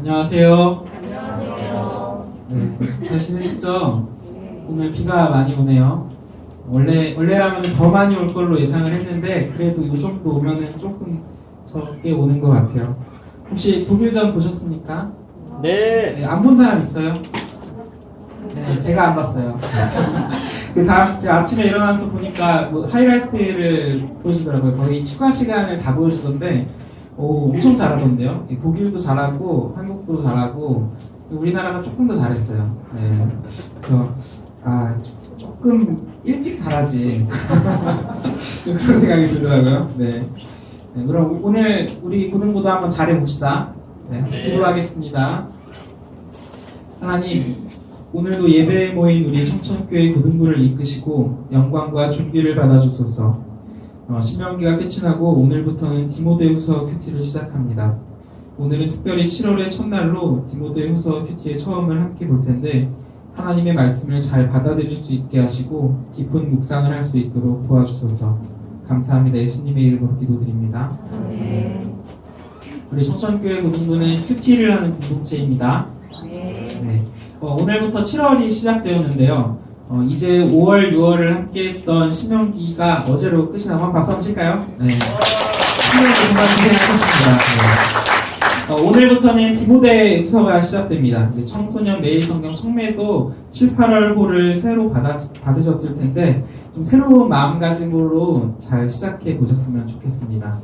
안녕하세요. 안녕하세요. 잘 지내셨죠? 오늘 비가 많이 오네요. 원래라면 더 많이 올 걸로 예상을 했는데 그래도 이 정도 오면은 조금 적게 오는 것 같아요. 혹시 독일전 보셨습니까? 네. 안 본 사람 있어요? 네, 제가 안 봤어요. 제가 아침에 일어나서 보니까 뭐 하이라이트를 보여주더라고요. 거의 추가 시간을 다 보여주던데, 엄청 잘하던데요. 독일도 잘하고, 한국도 잘하고, 우리나라가 조금 더 잘했어요. 네. 그래서, 조금 일찍 잘하지. 좀 그런 생각이 들더라고요. 네. 네, 그럼 오늘 우리 고등부도 한번 잘해봅시다. 네, 기도하겠습니다. 하나님, 오늘도 예배에 모인 우리 청천교회 고등부를 이끄시고 영광과 존귀를 받아주소서. 신명기가 끝이 나고 오늘부터는 디모데후서 큐티를 시작합니다. 오늘은 특별히 7월의 첫날로 디모데후서 큐티의 처음을 함께 볼 텐데 하나님의 말씀을 잘 받아들일 수 있게 하시고 깊은 묵상을 할 수 있도록 도와주소서. 감사합니다. 예수님의 이름으로 기도드립니다. 우리 청천교회 고등부는 큐티를 하는 공동체입니다. 네. 오늘부터 7월이 시작되었는데요. 이제 5월, 6월을 함께 했던 신명기가 어제로 끝이 나고 박수 한번 칠까요? 네. 신명기 정말 고생하셨습니다. 오늘부터는 디모데후서가 시작됩니다. 이제 청소년 매일 성경 청매도 7, 8월호를 새로 받으셨을 텐데 좀 새로운 마음가짐으로 잘 시작해 보셨으면 좋겠습니다.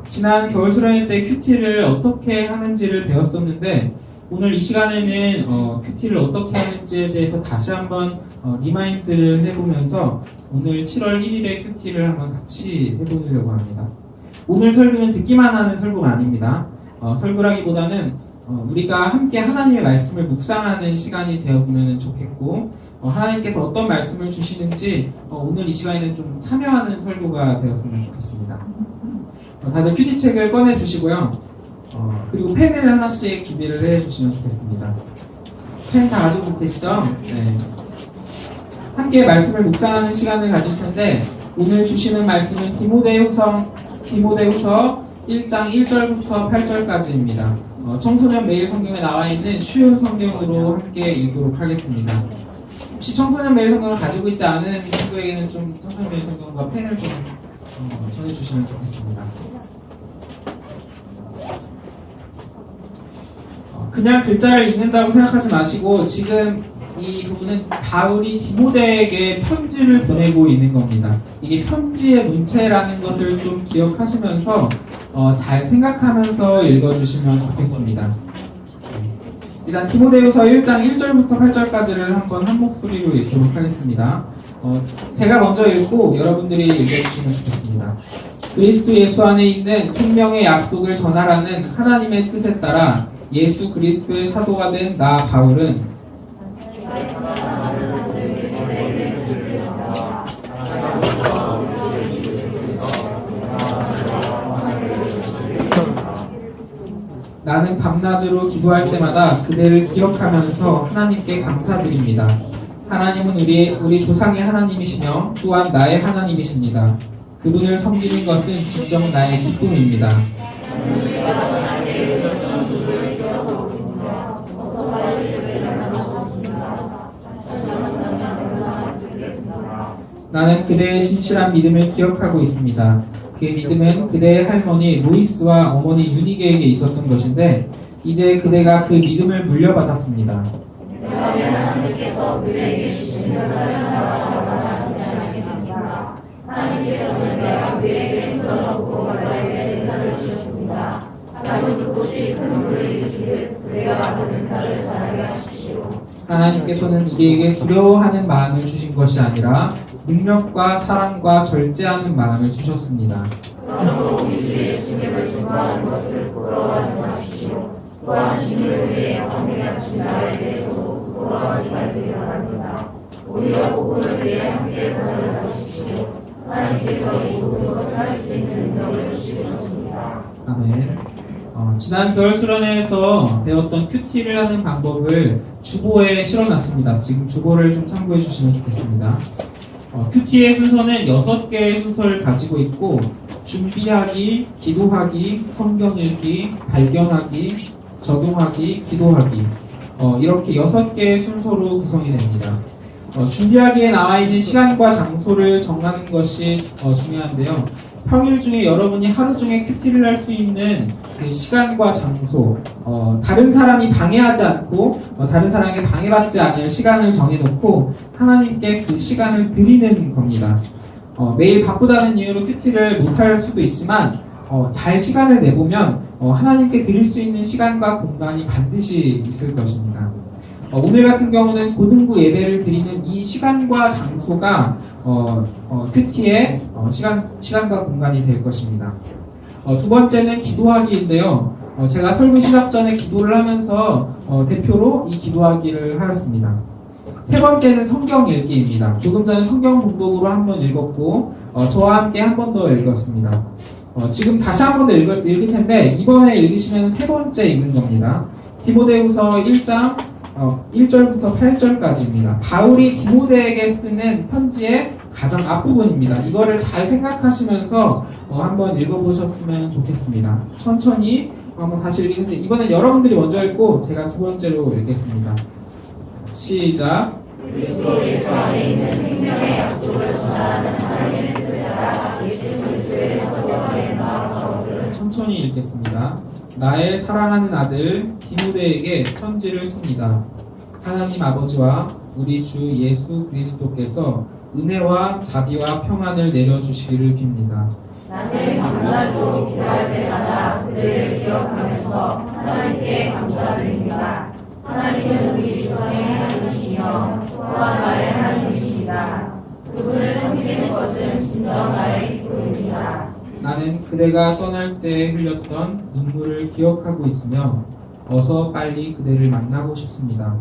지난 겨울 수련회 때 큐티를 어떻게 하는지를 배웠었는데 오늘 이 시간에는 큐티를 어떻게 하는지에 대해서 다시 한번 리마인드를 해보면서 오늘 7월 1일에 큐티를 한번 같이 해보려고 합니다. 오늘 설교는 듣기만 하는 설교가 아닙니다. 설교라기보다는 우리가 함께 하나님의 말씀을 묵상하는 시간이 되어보면 좋겠고 하나님께서 어떤 말씀을 주시는지 오늘 이 시간에는 좀 참여하는 설교가 되었으면 좋겠습니다. 다들 큐티 책을 꺼내주시고요. 그리고 펜을 하나씩 준비를 해주시면 좋겠습니다. 펜 다 가지고 계시죠? 네. 함께 말씀을 묵상하는 시간을 가질 텐데 오늘 주시는 말씀은 디모데후서 1장 1절부터 8절까지입니다. 청소년 매일 성경에 나와 있는 쉬운 성경으로 함께 읽도록 하겠습니다. 혹시 청소년 매일 성경을 가지고 있지 않은 친구에게는 좀 청소년 매일 성경과 펜을 좀 전해주시면 좋겠습니다. 그냥 글자를 읽는다고 생각하지 마시고 지금 이 부분은 바울이 디모데에게 편지를 보내고 있는 겁니다. 이게 편지의 문체라는 것을 좀 기억하시면서 잘 생각하면서 읽어주시면 좋겠습니다. 일단 디모데후서 1장 1절부터 8절까지를 한번 한 목소리로 읽도록 하겠습니다. 제가 먼저 읽고 여러분들이 읽어주시면 좋겠습니다. 그리스도 예수 안에 있는 생명의 약속을 전하라는 하나님의 뜻에 따라 예수 그리스도의 사도가 된 나 바울은 나는 밤낮으로 기도할 때마다 그대를 기억하면서 하나님께 감사드립니다. 하나님은 우리 조상의 하나님이시며 또한 나의 하나님이십니다. 그분을 섬기는 것은 진정 나의 기쁨입니다. 나는 그대의 신실한 믿음을 기억하고 있습니다. 그 믿음은 그대의 할머니 로이스와 어머니 유니게에게 있었던 것인데 이제 그대가 그 믿음을 물려받았습니다. 하나님께서 그에게 주신 하나님께서는 내가 그에게 힘들어하고 말라에게 은사를 주셨습니다. 작은 불꽃이 큰 눈물을 일으키듯 그대가 받은 은사를 전하게 하십시오. 하나님께서는 우리에게 두려워하는 마음을 주신 것이 아니라 능력과 사랑과 절제하는 마음을 주셨습니다. 그러므로 우리 주 예수님을 증거하는 것을 부끄러워하지 마십시오. 또한 주님을 위해 왕에게 하신 나에 대해서도 부끄러워하지 말기를 바랍니다. 우리가 복음을 위해 함께 고난을 하십시오. 하나님께서 이 모든 것을 할 수 있는 능력을 주시셨습니다. 아멘. 지난 겨울 수련회에서 배웠던 큐티를 하는 방법을 주보에 실어놨습니다. 지금 주보를 좀 참고해 주시면 좋겠습니다. 큐티의 순서는 6개의 순서를 가지고 있고 준비하기, 기도하기, 성경 읽기, 발견하기, 적용하기, 기도하기. 이렇게 6개의 순서로 구성이 됩니다. 준비하기에 나와 있는 시간과 장소를 정하는 것이 중요한데요. 평일 중에 여러분이 하루 중에 큐티를 할 수 있는 그 시간과 장소, 다른 사람이 방해하지 않고 다른 사람에게 방해받지 않을 시간을 정해놓고 하나님께 그 시간을 드리는 겁니다. 매일 바쁘다는 이유로 큐티를 못할 수도 있지만 잘 시간을 내보면 하나님께 드릴 수 있는 시간과 공간이 반드시 있을 것입니다. 오늘 같은 경우는 고등부 예배를 드리는 이 시간과 장소가 큐티의 시간과 공간이 될 것입니다. 두 번째는 기도하기인데요. 제가 설교 시작 전에 기도를 하면서 대표로 이 기도하기를 하였습니다. 세 번째는 성경 읽기입니다. 조금 전에 성경 봉독으로 한번 읽었고 저와 함께 한 번 더 읽었습니다. 지금 다시 한 번 더 읽을 텐데 이번에 읽으시면 세 번째 읽는 겁니다. 디모데후서 1장 1절부터 8절까지입니다. 바울이 디모데에게 쓰는 편지의 가장 앞부분입니다. 이거를 잘 생각하시면서 한번 읽어보셨으면 좋겠습니다. 천천히 한번 다시 읽겠는데 이번엔 여러분들이 먼저 읽고 제가 두 번째로 읽겠습니다. 시작. 그리스도께서 안에 있는 생명의 약속을 전하는 하나님의 뜻을 예수 그리스도의 사도가 마음으로 천천히 읽겠습니다. 나의 사랑하는 아들 디모데에게 편지를 씁니다. 하나님 아버지와 우리 주 예수 그리스도께서 은혜와 자비와 평안을 내려주시기를 빕니다. 나는 밤낮으로 기도할 때마다 그들을 기억하면서 하나님께 감사드립니다. 하나님은 우리 주성의 하나님이시며 또한 나의 하나님이십니다. 그분을 섬기는 것은 진정 나의 기쁨입니다. 나는 그대가 떠날 때 흘렸던 눈물을 기억하고 있으며 어서 빨리 그대를 만나고 싶습니다.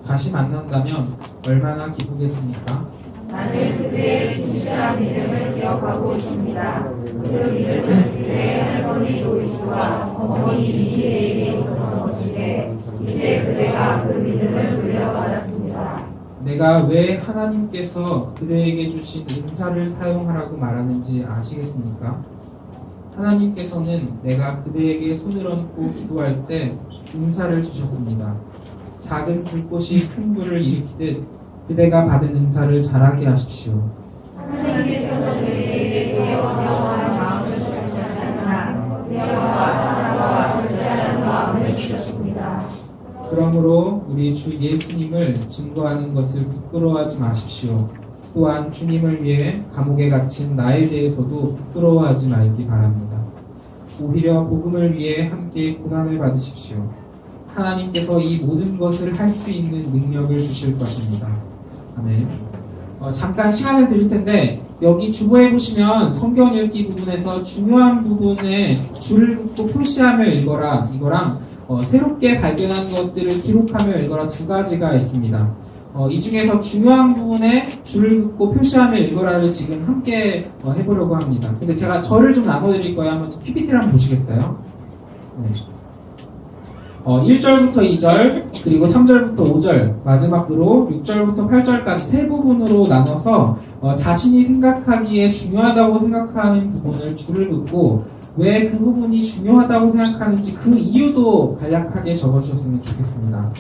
다시 만난다면 얼마나 기쁘겠습니까? 나는 그대의 진실한 믿음을 기억하고 있습니다. 그 믿음은 그대의 할머니 도이스와 어머니 미리에게 있었던 것인데 이제 그대가 그 믿음을 물려받았습니다. 내가 왜 하나님께서 그대에게 주신 은사를 사용하라고 말하는지 아시겠습니까? 하나님께서는 내가 그대에게 손을 얹고 기도할 때 은사를 주셨습니다. 작은 불꽃이 큰 불을 일으키듯 그대가 받은 은사를 자라게 하십시오. 하나님께서는 우리에게 대여와 마음을 주셨으나 대여와 사랑과 절제하는 마음을 주셨습니다. 그러므로 우리 주 예수님을 증거하는 것을 부끄러워하지 마십시오. 또한 주님을 위해 감옥에 갇힌 나에 대해서도 부끄러워하지 말기 바랍니다. 오히려 복음을 위해 함께 고난을 받으십시오. 하나님께서 이 모든 것을 할 수 있는 능력을 주실 것입니다. 아멘. 잠깐 시간을 드릴 텐데 여기 주보에 보시면 성경 읽기 부분에서 중요한 부분에 줄을 긋고 표시하며 읽어라 이거랑 새롭게 발견한 것들을 기록하며 읽어라 두 가지가 있습니다. 이 중에서 중요한 부분에 줄을 긋고 표시하며 읽어라를 지금 함께 해보려고 합니다. 근데 제가 절을 좀 나눠드릴 거예요. 한번 PPT를 한번 보시겠어요? 네. 1절부터 2절, 그리고 3절부터 5절, 마지막으로 6절부터 8절까지 세 부분으로 나눠서 자신이 생각하기에 중요하다고 생각하는 부분을 줄을 긋고 왜 그 부분이 중요하다고 생각하는지 그 이유도 간략하게 적어주셨으면 좋겠습니다.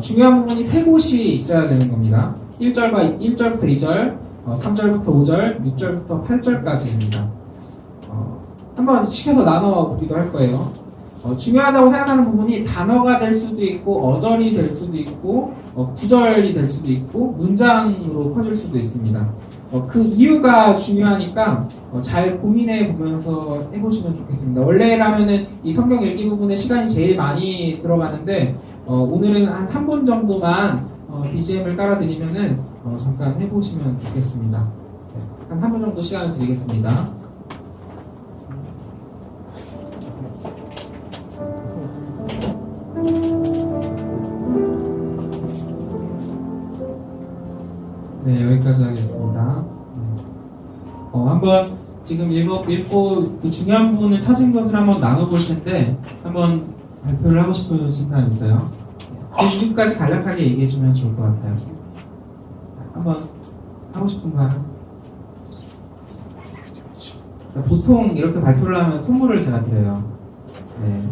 중요한 부분이 세 곳이 있어야 되는 겁니다. 1절부터 2절, 3절부터 5절, 6절부터 8절까지입니다. 한번 시켜서 나눠 보기도 할 거예요. 중요하다고 생각하는 부분이 단어가 될 수도 있고 어절이 될 수도 있고 구절이 될 수도 있고 문장으로 퍼질 수도 있습니다. 그 이유가 중요하니까 잘 고민해 보면서 해보시면 좋겠습니다. 원래라면은 이 성경 읽기 부분에 시간이 제일 많이 들어가는데 오늘은 한 3분 정도만 BGM을 깔아드리면은 잠깐 해보시면 좋겠습니다. 한 3분 정도 시간을 드리겠습니다. 네, 여기까지 하겠습니다. 한번 지금 읽고 그 중요한 부분을 찾은 것을 한번 나눠볼 텐데 한번 발표를 하고 싶으신 사람 있어요? 그 이유까지 간략하게 얘기해주면 좋을 것 같아요. 한번 하고 싶은 거 하나? 보통 이렇게 발표를 하면 선물을 제가 드려요. 네.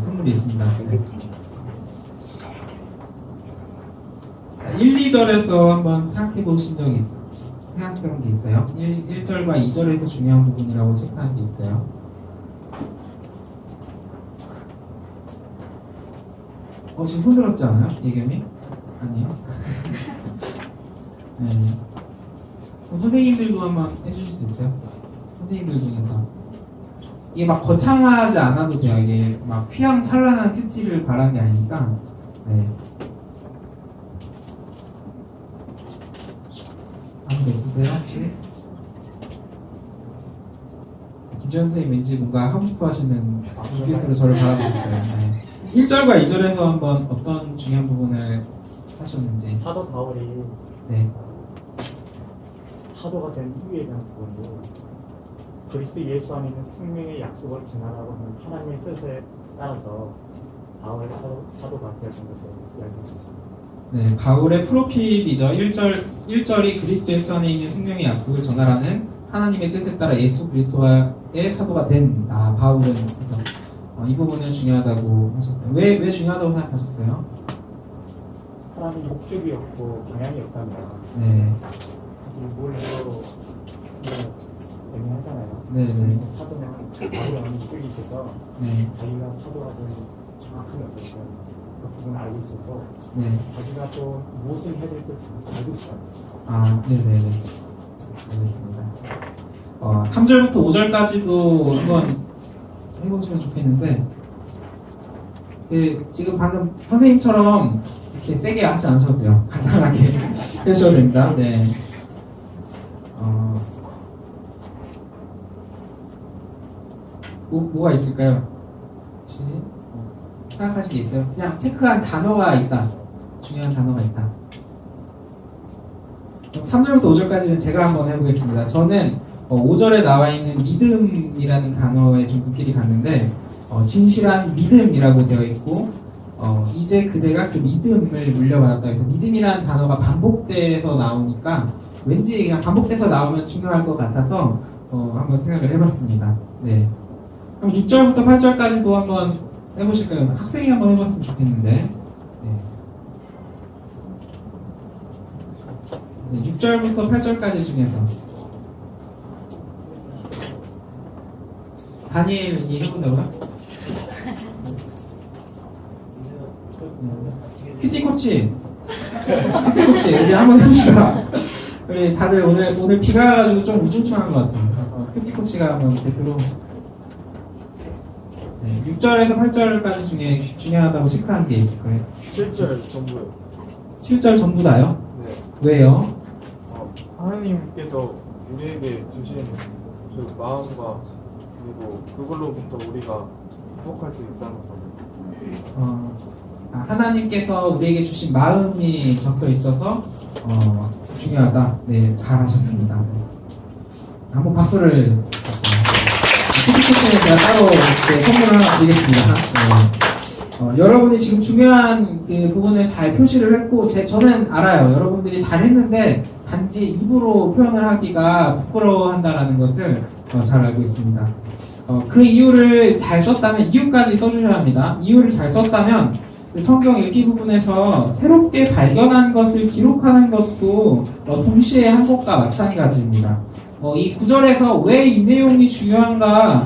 선물이 있습니다. 네. 1, 2절에서 한번 생각해 보신 적이 있어요? 생각해본 게 있어요? 1절과 2절에서 중요한 부분이라고 체크한 게 있어요. 지금 손 들었지 않아요? 예겸이? 아니요? 네. 선생님들도 한번 해주실 수 있어요? 선생님들 중에서. 이게 막 거창하지 않아도 돼요. 이게 막 휘황찬란한 큐티를 바라는 게 아니니까. 네. 아무도 없으세요? 혹시? 김지현 선생님 왠지 뭔가 하고 싶어 하시는 눈빛으로 저를 바라보셨어요. 네. 1절과 2절에서 한번 어떤 중요한 부분을 하셨는지. 사도 바울이 네. 사도가 된 이유에 대한 부분도 그리스도 예수 안에 있는 생명의 약속을 전하라고 하는 하나님의 뜻에 따라서 바울의 사도가 되었던 것을 이야기해 주셨습니다. 네, 바울의 프로필이죠. 1절이 그리스도 예수 안에 있는 생명의 약속을 전하라는 하나님의 뜻에 따라 예수 그리스도의 사도가 된 바울은 그래서 이 부분은 중요하다고 하셨어요. 왜 중요하다고 생각하셨어요? 사람이 목적이 없고 방향이 없다면 네, 사실 뭘 해도 애매하잖아요. 네. 사도는 바울의 어느 목적이 있어서 네, 자기가 사도가 된 정확하게 어떤 그 부분을 알고 있었고 네. 자기가 또 무엇을 해야 될지 알고 있어요. 네네네. 알겠습니다. 3절부터 5절까지도 한번 해보시면 좋겠는데, 지금 방금 선생님처럼 이렇게 세게 하지 않으셔도 돼요. 간단하게 해주셔도 됩니다. 네. 뭐가 있을까요? 혹시 생각하신 게 있어요? 그냥 체크한 단어가 있다. 중요한 단어가 있다. 3절부터 5절까지는 제가 한번 해보겠습니다. 저는 5절에 나와 있는 믿음이라는 단어에 좀 눈길이 갔는데, 진실한 믿음이라고 되어 있고, 이제 그대가 그 믿음을 물려받았다 해서 믿음이라는 단어가 반복돼서 나오니까 왠지 그냥 반복돼서 나오면 중요할 것 같아서 한번 생각을 해봤습니다. 네. 그럼 6절부터 8절까지도 한번 해보실까요? 학생이 한번 해봤으면 좋겠는데. 네. 네, 6절부터 8절까지 중에서 다니엘이 해본다고요? 큐티코치 우리 한번 해봅시다. 우리 다들 오늘 비가 와가지고 좀 우중충한 것 같아요. 큐티코치가 한번 대표로 6절에서 8절까지 중에 중요하다고 체크한 게 있을 거예요. 7절 전부요. 7절 전부 다요? 네. 왜요? 하나님께서 우리에게 주신 그 마음과 그리고 그걸로부터 우리가 행복할 수 있다는 거죠. 하나님께서 우리에게 주신 마음이 적혀 있어서 중요하다. 네, 잘하셨습니다. 네. 한번 박수를. 큐티코치는 제가 따로 이렇게 선물을 하나 드리겠습니다. 네. 여러분이 지금 중요한 그 부분을 잘 표시를 했고, 저는 알아요. 여러분들이 잘했는데 단지 입으로 표현을 하기가 부끄러워한다라는 것을 잘 알고 있습니다. 그 이유를 잘 썼다면, 이유까지 써주셔야 합니다. 이유를 잘 썼다면 그 성경 읽기 부분에서 새롭게 발견한 것을 기록하는 것도 동시에 한 것과 마찬가지입니다. 이 구절에서 왜 이 내용이 중요한가,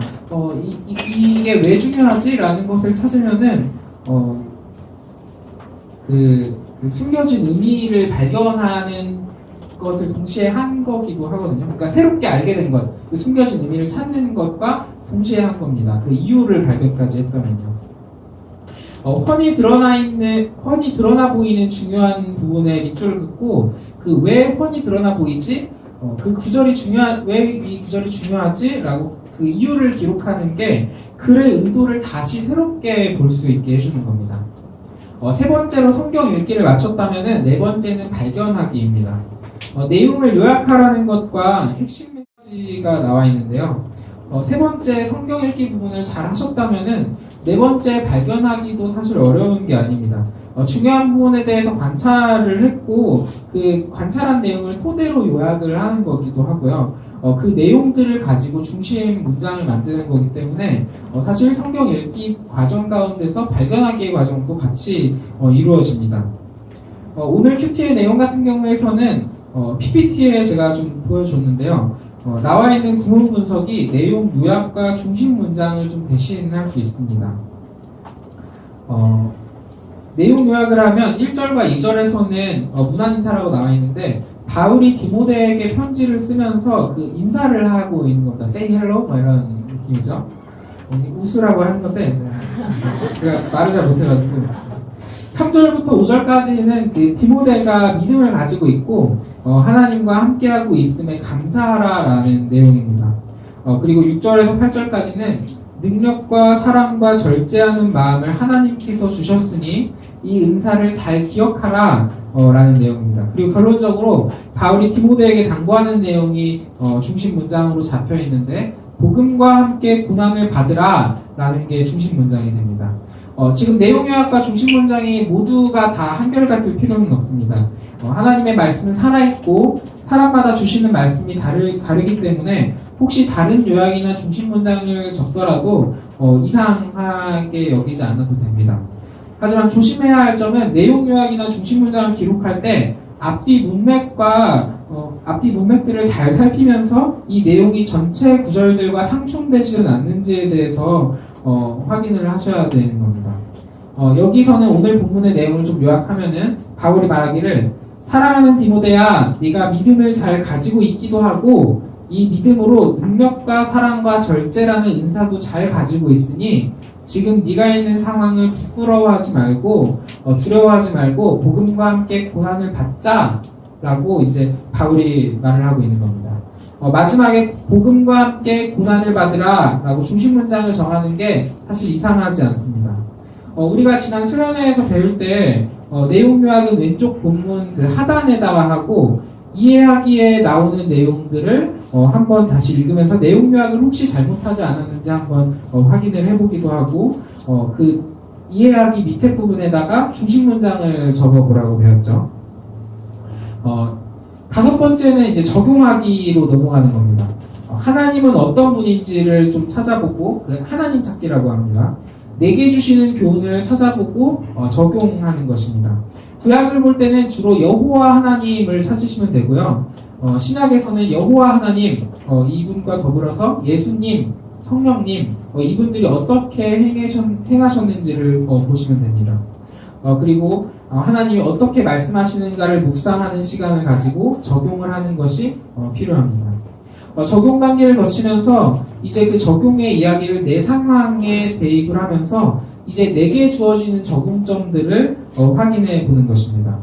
이게 왜 중요하지? 라는 것을 찾으면은, 그 숨겨진 의미를 발견하는 것을 동시에 한 거기도 하거든요. 그러니까 새롭게 알게 된 것, 그 숨겨진 의미를 찾는 것과 동시에 한 겁니다. 그 이유를 발견까지 했다면요. 훤히 드러나 보이는 중요한 부분에 밑줄을 긋고, 그 왜 훤히 드러나 보이지? 그 구절이 왜 이 구절이 중요하지? 라고 그 이유를 기록하는 게 글의 의도를 다시 새롭게 볼 수 있게 해주는 겁니다. 세 번째로 성경 읽기를 마쳤다면은 네 번째는 발견하기입니다. 내용을 요약하라는 것과 핵심 메시지가 나와 있는데요. 세 번째 성경 읽기 부분을 잘 하셨다면은 네 번째 발견하기도 사실 어려운 게 아닙니다. 중요한 부분에 대해서 관찰을 했고 그 관찰한 내용을 토대로 요약을 하는 거기도 하고요. 그 내용들을 가지고 중심 문장을 만드는 거기 때문에 사실 성경 읽기 과정 가운데서 발견하기의 과정도 같이 이루어집니다. 오늘 큐티의 내용 같은 경우에서는 PPT에 제가 좀 보여줬는데요. 나와 있는 구문 분석이 내용 요약과 중심 문장을 좀 대신할 수 있습니다. 내용 요약을 하면 1절과 2절에서는 문안인사라고 나와 있는데 바울이 디모데에게 편지를 쓰면서 그 인사를 하고 있는 겁니다. Say hello? 뭐 이런 느낌이죠. 웃으라고 하는 건데 제가 말을 잘 못해가지고 3절부터 5절까지는 그 디모데가 믿음을 가지고 있고 하나님과 함께하고 있음에 감사하라라는 내용입니다. 그리고 6절에서 8절까지는 능력과 사랑과 절제하는 마음을 하나님께서 주셨으니 이 은사를 잘 기억하라 라는 내용입니다. 그리고 결론적으로 바울이 디모데에게 당부하는 내용이 중심 문장으로 잡혀 있는데 복음과 함께 고난을 받으라 라는 게 중심 문장이 됩니다. 지금 내용 요약과 중심 문장이 모두가 다 한결같을 필요는 없습니다. 하나님의 말씀은 살아있고 사람마다 주시는 말씀이 다르기 때문에 혹시 다른 요약이나 중심 문장을 적더라도 이상하게 여기지 않아도 됩니다. 하지만 조심해야 할 점은 내용 요약이나 중심 문장을 기록할 때 앞뒤 문맥들을 잘 살피면서 이 내용이 전체 구절들과 상충되지는 않는지에 대해서 확인을 하셔야 되는 겁니다. 여기서는 오늘 본문의 내용을 좀 요약하면은 바울이 말하기를 사랑하는 디모데야, 네가 믿음을 잘 가지고 있기도 하고 이 믿음으로 능력과 사랑과 절제라는 은사도 잘 가지고 있으니 지금 네가 있는 상황을 부끄러워하지 말고 두려워하지 말고 복음과 함께 고난을 받자라고 이제 바울이 말을 하고 있는 겁니다. 마지막에 복음과 함께 고난을 받으라라고 중심 문장을 정하는 게 사실 이상하지 않습니다. 우리가 지난 수련회에서 배울 때 내용 요약은 왼쪽 본문 그 하단에다가 하고 이해하기에 나오는 내용들을 한번 다시 읽으면서 내용 요약을 혹시 잘못하지 않았는지 한번 확인을 해보기도 하고 그 이해하기 밑에 부분에다가 중심 문장을 적어보라고 배웠죠. 다섯 번째는 이제 적용하기로 넘어가는 겁니다. 하나님은 어떤 분인지를 좀 찾아보고 그 하나님 찾기라고 합니다. 내게 주시는 교훈을 찾아보고 적용하는 것입니다. 구약을 볼 때는 주로 여호와 하나님을 찾으시면 되고요. 신약에서는 여호와 하나님, 이분과 더불어서 예수님, 성령님, 이분들이 어떻게 행하셨는지를 보시면 됩니다. 그리고 하나님이 어떻게 말씀하시는가를 묵상하는 시간을 가지고 적용을 하는 것이 필요합니다. 적용 단계를 거치면서 이제 그 적용의 이야기를 내 상황에 대입을 하면서 이제 내게 주어지는 적용점들을 확인해 보는 것입니다.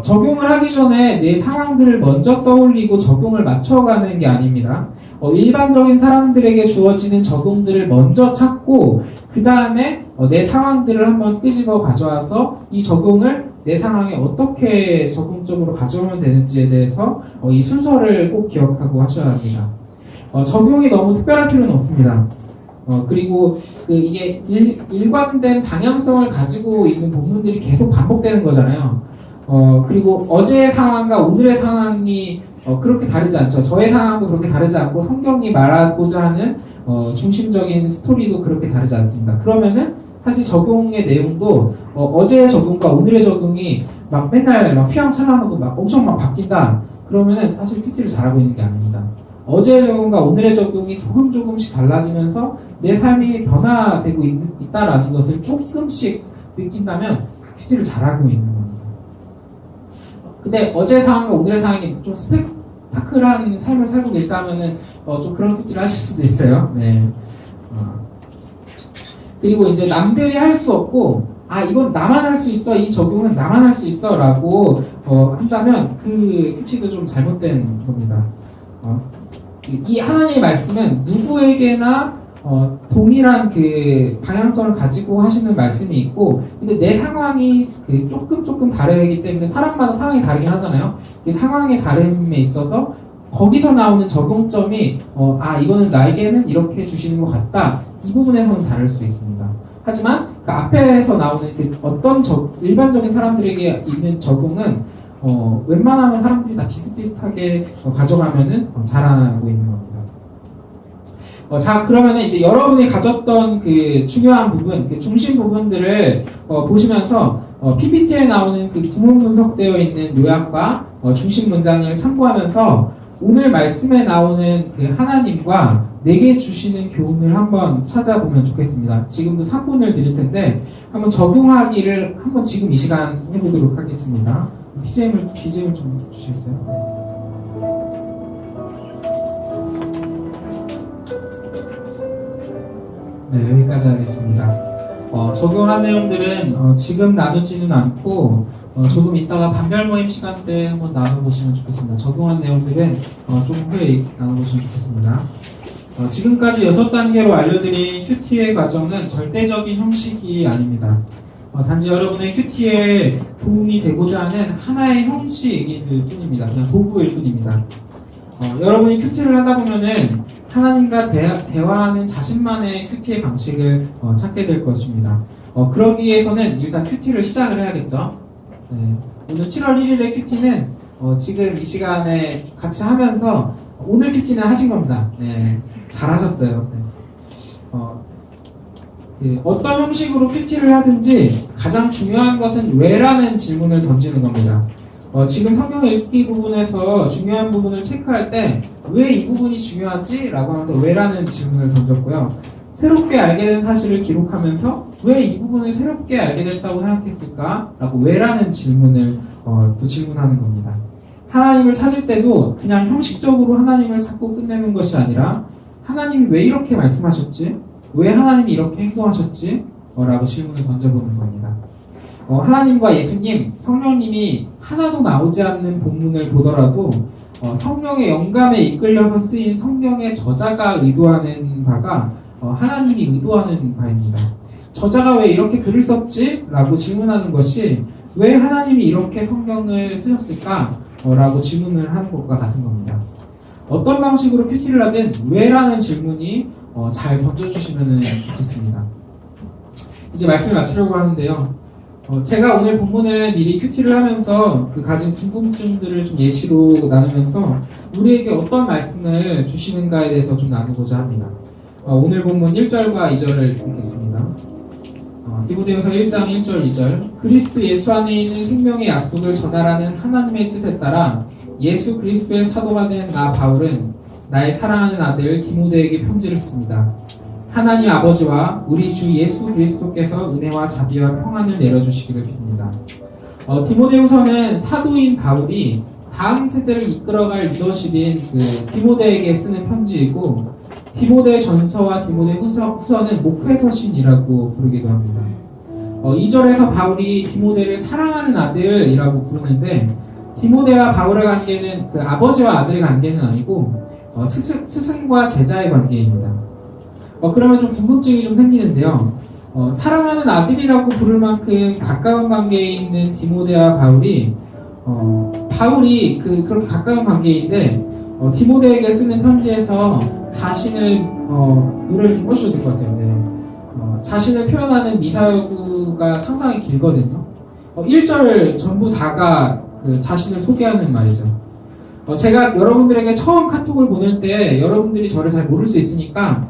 적용을 하기 전에 내 상황들을 먼저 떠올리고 적용을 맞춰가는 게 아닙니다. 일반적인 사람들에게 주어지는 적용들을 먼저 찾고 그 다음에 내 상황들을 한번 끄집어 가져와서 이 적용을 내 상황에 어떻게 적용적으로 가져오면 되는지에 대해서 이 순서를 꼭 기억하고 하셔야 합니다. 적용이 너무 특별할 필요는 없습니다. 그리고 이게 일관된 방향성을 가지고 있는 본문들이 계속 반복되는 거잖아요. 그리고 어제의 상황과 오늘의 상황이 그렇게 다르지 않죠. 저의 상황도 그렇게 다르지 않고 성경이 말하고자 하는 중심적인 스토리도 그렇게 다르지 않습니다. 그러면은 사실 적용의 내용도 어제의 적용과 오늘의 적용이 막 맨날 막 휘황찬란하고 막 엄청 막 바뀐다. 그러면은 사실 큐티를 잘하고 있는 게 아닙니다. 어제의 적용과 오늘의 적용이 조금씩 달라지면서 내 삶이 변화되고 있다라는 것을 조금씩 느낀다면 큐티를 잘하고 있는 겁니다. 근데 어제의 상황과 오늘의 상황이 좀 스펙타클한 삶을 살고 계시다면은 좀 그런 큐티를 하실 수도 있어요. 네. 그리고 이제 남들이 할 수 없고 이건 나만 할 수 있어, 이 적용은 나만 할 수 있어 라고 한다면 그 큐티도 좀 잘못된 겁니다. 이 하나님의 말씀은 누구에게나 동일한 그 방향성을 가지고 하시는 말씀이 있고, 근데 내 상황이 조금 다르기 때문에 사람마다 상황이 다르긴 하잖아요. 이 상황의 다름에 있어서 거기서 나오는 적용점이 이거는 나에게는 이렇게 주시는 것 같다, 이 부분에서는 다를 수 있습니다. 하지만 그 앞에서 나오는 어떤 일반적인 사람들에게 있는 적용은 웬만하면 사람들이 다 비슷비슷하게 가져가면은 자라고 있는 겁니다. 자, 그러면은 이제 여러분이 가졌던 그 중요한 부분, 그 중심 부분들을 보시면서 PPT에 나오는 그 구문 분석되어 있는 요약과 중심 문장을 참고하면서 오늘 말씀에 나오는 그 하나님과 내게 주시는 교훈을 한번 찾아보면 좋겠습니다. 지금도 3분을 드릴 텐데 한번 적용하기를 한번 지금 이 시간 해보도록 하겠습니다. BGM을 좀 주시겠어요? 네, 여기까지 하겠습니다. 적용한 내용들은 지금 나누지는 않고 조금 이따가 반별 모임 시간 때 한번 나눠보시면 좋겠습니다. 적용한 내용들은 조금 후에 나눠보시면 좋겠습니다. 지금까지 6단계로 알려드린 큐티의 과정은 절대적인 형식이 아닙니다. 단지 여러분의 큐티에 도움이 되고자 하는 하나의 형식일 뿐입니다. 그냥 도구일 뿐입니다. 여러분이 큐티를 하다 보면은 하나님과 대화하는 자신만의 큐티의 방식을 찾게 될 것입니다. 그러기 위해서는 일단 큐티를 시작을 해야겠죠. 네. 오늘 7월 1일의 큐티는 지금 이 시간에 같이 하면서 오늘 큐티는 하신 겁니다. 네. 잘하셨어요. 네. 어떤 형식으로 큐티를 하든지 가장 중요한 것은 왜라는 질문을 던지는 겁니다. 지금 성경 읽기 부분에서 중요한 부분을 체크할 때 왜 이 부분이 중요하지? 라고 하면서 왜라는 질문을 던졌고요. 새롭게 알게 된 사실을 기록하면서 왜 이 부분을 새롭게 알게 됐다고 생각했을까? 라고 왜라는 질문을 또 질문하는 겁니다. 하나님을 찾을 때도 그냥 형식적으로 하나님을 찾고 끝내는 것이 아니라 하나님이 왜 이렇게 말씀하셨지? 왜 하나님이 이렇게 행동하셨지? 라고 질문을 던져보는 겁니다. 하나님과 예수님, 성령님이 하나도 나오지 않는 본문을 보더라도 성령의 영감에 이끌려서 쓰인 성경의 저자가 의도하는 바가 하나님이 의도하는 바입니다. 저자가 왜 이렇게 글을 썼지? 라고 질문하는 것이 왜 하나님이 이렇게 성경을 쓰셨을까? 라고 질문을 하는 것과 같은 겁니다. 어떤 방식으로 큐티를 하든 왜라는 질문이 잘 던져주시면 좋겠습니다. 이제 말씀을 마치려고 하는데요. 제가 오늘 본문을 미리 큐티를 하면서 그 가진 궁금증들을 좀 예시로 나누면서 우리에게 어떤 말씀을 주시는가에 대해서 좀 나누고자 합니다. 오늘 본문 1절과 2절을 읽겠습니다. 디모데후서 1장 1절 2절 그리스도 예수 안에 있는 생명의 약속을 전하라는 하나님의 뜻에 따라 예수 그리스도의 사도가 된 나 바울은 나의 사랑하는 아들 디모데에게 편지를 씁니다. 하나님 아버지와 우리 주 예수 그리스도께서 은혜와 자비와 평안을 내려주시기를 빕니다. 디모데후서는 사도인 바울이 다음 세대를 이끌어갈 리더십인 그 디모데에게 쓰는 편지이고 디모데 전서와 디모데 후서는 목회서신이라고 부르기도 합니다. 2절에서 바울이 디모데를 사랑하는 아들이라고 부르는데 디모데와 바울의 관계는 그 아버지와 아들의 관계는 아니고 스승과 제자의 관계입니다. 그러면 좀 궁금증이 좀 생기는데요. 사랑하는 아들이라고 부를 만큼 가까운 관계에 있는 디모데와 바울이 그렇게 가까운 관계인데 디모데에게 쓰는 편지에서 자신을 노래를 좀 꺼주셔도 될 것 같아요. 네. 자신을 표현하는 미사여구가 상당히 길거든요. 1절 전부 다가 그 자신을 소개하는 말이죠. 제가 여러분들에게 처음 카톡을 보낼 때 여러분들이 저를 잘 모를 수 있으니까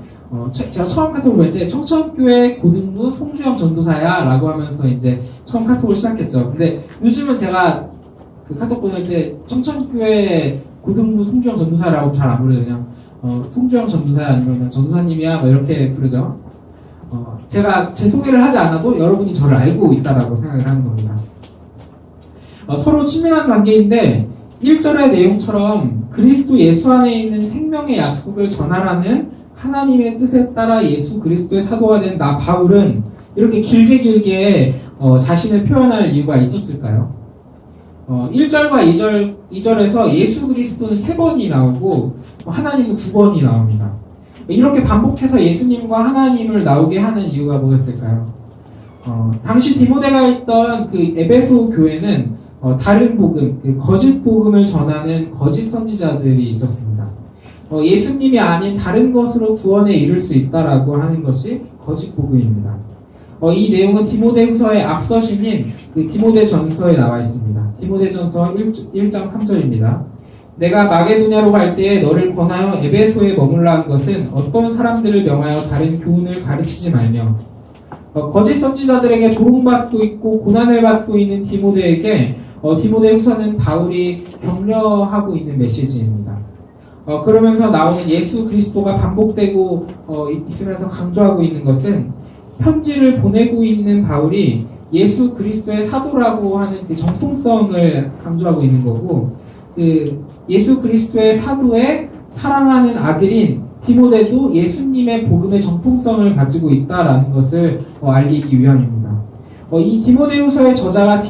제가 처음 카톡을 보낼 때 청천교회 고등부 송주영 전도사야 라고 하면서 이제 처음 카톡을 시작했죠. 근데 요즘은 제가 그 카톡 보낼 때 청천교회 고등부 송주영 전도사라고 잘 안 부르요. 그냥 송주영 전도사야 아니면 그냥 전도사님이야 뭐 이렇게 부르죠. 제가 제 소개를 하지 않아도 여러분이 저를 알고 있다라고 생각을 하는 겁니다. 서로 친밀한 관계인데 1절의 내용처럼 그리스도 예수 안에 있는 생명의 약속을 전하라는 하나님의 뜻에 따라 예수 그리스도의 사도가 된 나 바울은 이렇게 길게 자신을 표현할 이유가 있었을까요? 1절과 2절에서 예수 그리스도는 3번이 나오고 하나님은 2번이 나옵니다. 이렇게 반복해서 예수님과 하나님을 나오게 하는 이유가 뭐였을까요? 당시 디모데가 있던 그 에베소 교회는 다른 복음, 그 거짓 복음을 전하는 거짓 선지자들이 있었습니다. 예수님이 아닌 다른 것으로 구원에 이를 수 있다라고 하는 것이 거짓 복음입니다. 이 내용은 디모데후서의 앞서신인 그 디모데전서에 나와 있습니다. 디모데전서 1장 3절입니다. 내가 마게도냐로 갈 때에 너를 권하여 에베소에 머물라 한 것은 어떤 사람들을 명하여 다른 교훈을 가르치지 말며 거짓 선지자들에게 조롱받고 있고 고난을 받고 있는 디모데에게 디모데후서는 바울이 격려하고 있는 메시지입니다. 그러면서 나오는 예수 그리스도가 반복되고 있으면서 강조하고 있는 것은 편지를 보내고 있는 바울이 예수 그리스도의 사도라고 하는 그 정통성을 강조하고 있는 거고, 그 예수 그리스도의 사도의 사랑하는 아들인 디모데도 예수님의 복음의 정통성을 가지고 있다라는 것을 알리기 위함입니다. 이 디모데후서의 저자가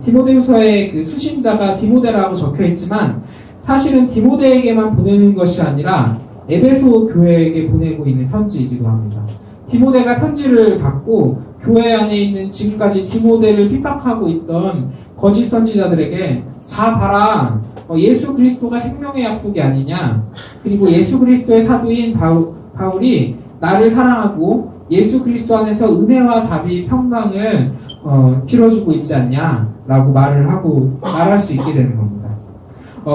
디모데후서의 그 수신자가 디모데라고 적혀 있지만 사실은 디모데에게만 보내는 것이 아니라 에베소 교회에게 보내고 있는 편지이기도 합니다. 디모데가 편지를 받고 교회 안에 있는 지금까지 디모데를 핍박하고 있던 거짓 선지자들에게 자 봐라, 예수 그리스도가 생명의 약속이 아니냐, 그리고 예수 그리스도의 사도인 바울이 나를 사랑하고 예수 그리스도 안에서 은혜와 자비 평강을 빌어주고 있지 않냐 라고 말할 수 있게 되는 겁니다.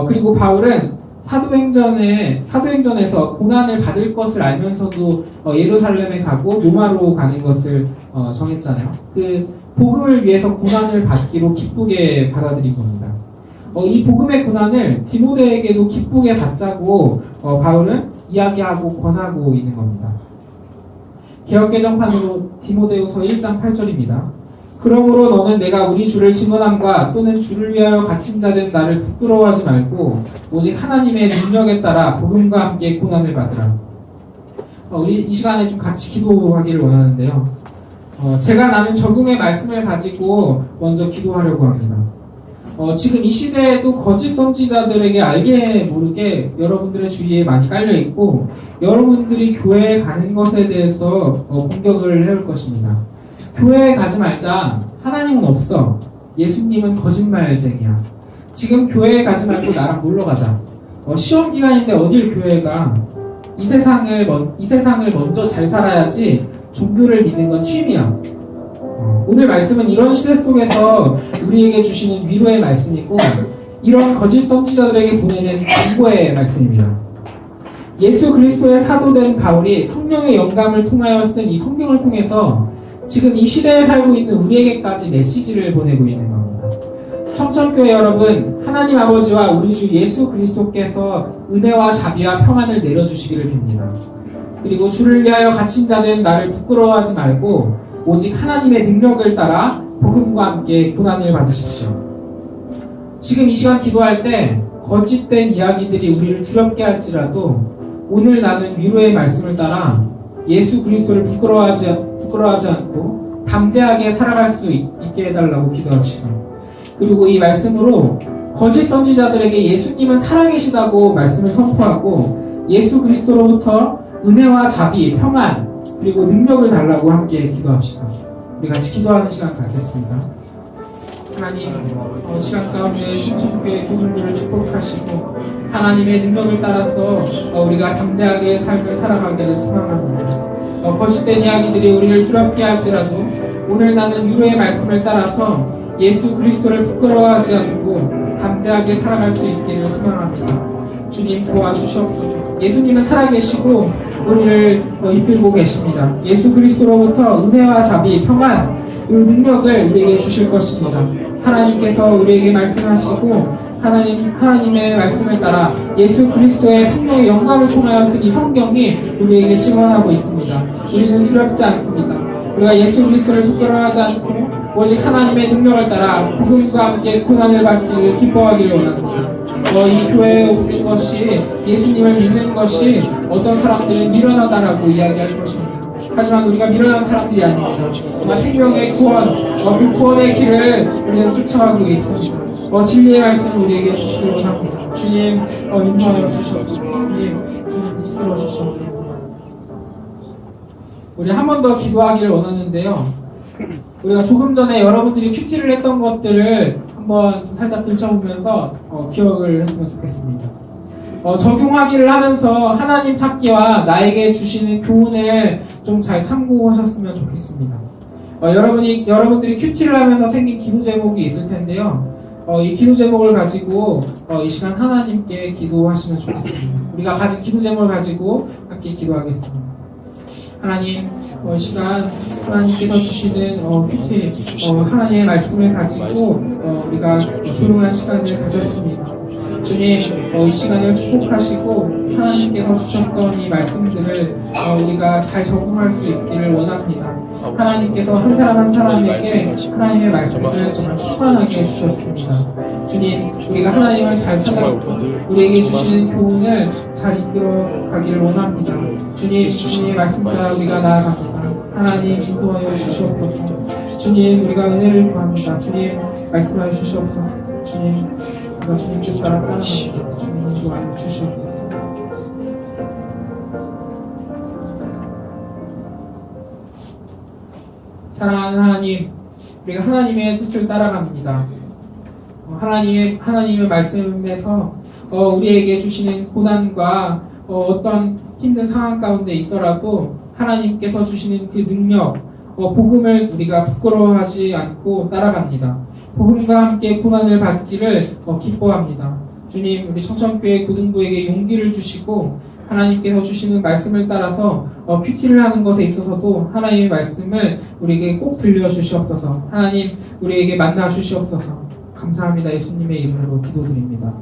그리고 바울은 사도행전에서 고난을 받을 것을 알면서도 예루살렘에 가고 로마로 가는 것을 정했잖아요. 그 복음을 위해서 고난을 받기로 기쁘게 받아들인 겁니다. 이 복음의 고난을 디모데에게도 기쁘게 받자고 바울은 이야기하고 권하고 있는 겁니다. 개역개정판으로 디모데후서 1장 8절입니다. 그러므로 너는 내가 우리 주를 증언함과 또는 주를 위하여 갇힌 자된 나를 부끄러워하지 말고 오직 하나님의 능력에 따라 복음과 함께 고난을 받으라. 우리 이 시간에 좀 같이 기도하기를 원하는데요. 제가 나눈 적용의 말씀을 가지고 먼저 기도하려고 합니다. 지금 이 시대에도 거짓 선지자들에게 알게 모르게 여러분들의 주위에 많이 깔려있고 여러분들이 교회에 가는 것에 대해서 공격을 해올 것입니다. 교회에 가지 말자. 하나님은 없어. 예수님은 거짓말쟁이야. 지금 교회에 가지 말고 나랑 놀러 가자. 시험 기간인데 어딜 교회에 가? 이 세상을 먼저 잘 살아야지 종교를 믿는 건 취미야. 오늘 말씀은 이런 시대 속에서 우리에게 주시는 위로의 말씀이고 이런 거짓 선지자들에게 보내는 경고의 말씀입니다. 예수 그리스도의 사도된 바울이 성령의 영감을 통하여 쓴 이 성경을 통해서 지금 이 시대에 살고 있는 우리에게까지 메시지를 보내고 있는 겁니다. 청천교회 여러분, 하나님 아버지와 우리 주 예수 그리스도께서 은혜와 자비와 평안을 내려주시기를 빕니다. 그리고 주를 위하여 갇힌 자는 나를 부끄러워하지 말고 오직 하나님의 능력을 따라 복음과 함께 고난을 받으십시오. 지금 이 시간 기도할 때 거짓된 이야기들이 우리를 두렵게 할지라도 오늘 나눈 위로의 말씀을 따라 예수 그리스도를 부끄러워하지 않고 담대하게 살아갈 수 있게 해달라고 기도합시다. 그리고 이 말씀으로 거짓 선지자들에게 예수님은 살아계시다고 말씀을 선포하고 예수 그리스도로부터 은혜와 자비, 평안, 그리고 능력을 달라고 함께 기도합시다. 우리 같이 기도하는 시간 갖겠습니다. 하나님, 시간 가운데 신천교회 교우들을 축복하시고 하나님의 능력을 따라서 우리가 담대하게 삶을 살아가기를 소망합니다. 거짓된 이야기들이 우리를 두렵게 할지라도 오늘 나는 위로의 말씀을 따라서 예수 그리스도를 부끄러워하지 않고 담대하게 살아갈 수 있기를 소망합니다. 주님 도와주시옵소서. 예수님은 살아계시고 우리를 이끌고 계십니다. 예수 그리스도로부터 은혜와 자비, 평안, 그 능력을 우리에게 주실 것입니다. 하나님께서 우리에게 말씀하시고 하나님의 말씀을 따라 예수 그리스도의 성령의 영감을 통하여 쓴 이 성경이 우리에게 증언하고 있습니다. 우리는 두렵지 않습니다. 우리가 예수 그리스도를 부끄러워하지 않고 오직 하나님의 능력을 따라 복음과 함께 고난을 받기를 기뻐하기를 원합니다. 이 교회에 오는 것이 예수님을 믿는 것이 어떤 사람들은 미련하다라고 이야기할 것입니다. 하지만 우리가 미련한 사람들이 아닙니다. 정말 생명의 구원, 그 구원의 길을 우리는 쫓아가고 있습니다. 진리의 말씀을 우리에게 주시길 원합니다. 주님, 인도하여 주시옵소서. 주님 이끌어 주시옵소서. 우리 한 번 더 기도하기를 원하는데요. 우리가 조금 전에 여러분들이 큐티를 했던 것들을 한번 좀 살짝 들춰보면서 기억을 했으면 좋겠습니다. 적용하기를 하면서 하나님 찾기와 나에게 주시는 교훈을 좀 잘 참고하셨으면 좋겠습니다. 여러분들이 큐티를 하면서 생긴 기도 제목이 있을 텐데요. 이 기도 제목을 가지고 이 시간 하나님께 기도하시면 좋겠습니다. 우리가 가진 기도 제목을 가지고 함께 기도하겠습니다. 하나님, 이 시간 하나님께서 주시는 큐티, 하나님의 말씀을 가지고 우리가 조용한 시간을 가졌습니다. 주님, 이 시간을 축복하시고 하나님께서 주셨던 이 말씀들을 우리가 잘 적응할 수 있기를 원합니다. 하나님께서 한 사람 한 사람에게 하나님의 말씀을 정말 충만하게 해주셨습니다. 주님, 우리가 하나님을 잘 찾아보고 우리에게 주시는 교훈을 잘 이끌어 가기를 원합니다. 주님, 주님의 말씀 따라 우리가 나아갑니다. 하나님 인도하여 주시옵소서. 주님, 우리가 은혜를 구합니다. 주님, 말씀하여 주시옵소서. 주님, 우리가 주님 뜻 따라 따라갑니다. 주님 인도하여 주시옵소서. 사랑하는 하나님, 우리가 하나님의 뜻을 따라갑니다. 하나님의 말씀에서 우리에게 주시는 고난과 어떤 힘든 상황 가운데 있더라도 하나님께서 주시는 그 능력, 복음을 우리가 부끄러워하지 않고 따라갑니다. 복음과 함께 고난을 받기를 기뻐합니다. 주님, 우리 청천교회 고등부에게 용기를 주시고 하나님께서 주시는 말씀을 따라서 큐티를 하는 것에 있어서도 하나님의 말씀을 우리에게 꼭 들려주시옵소서. 하나님, 우리에게 만나 주시옵소서. 감사합니다. 예수님의 이름으로 기도드립니다.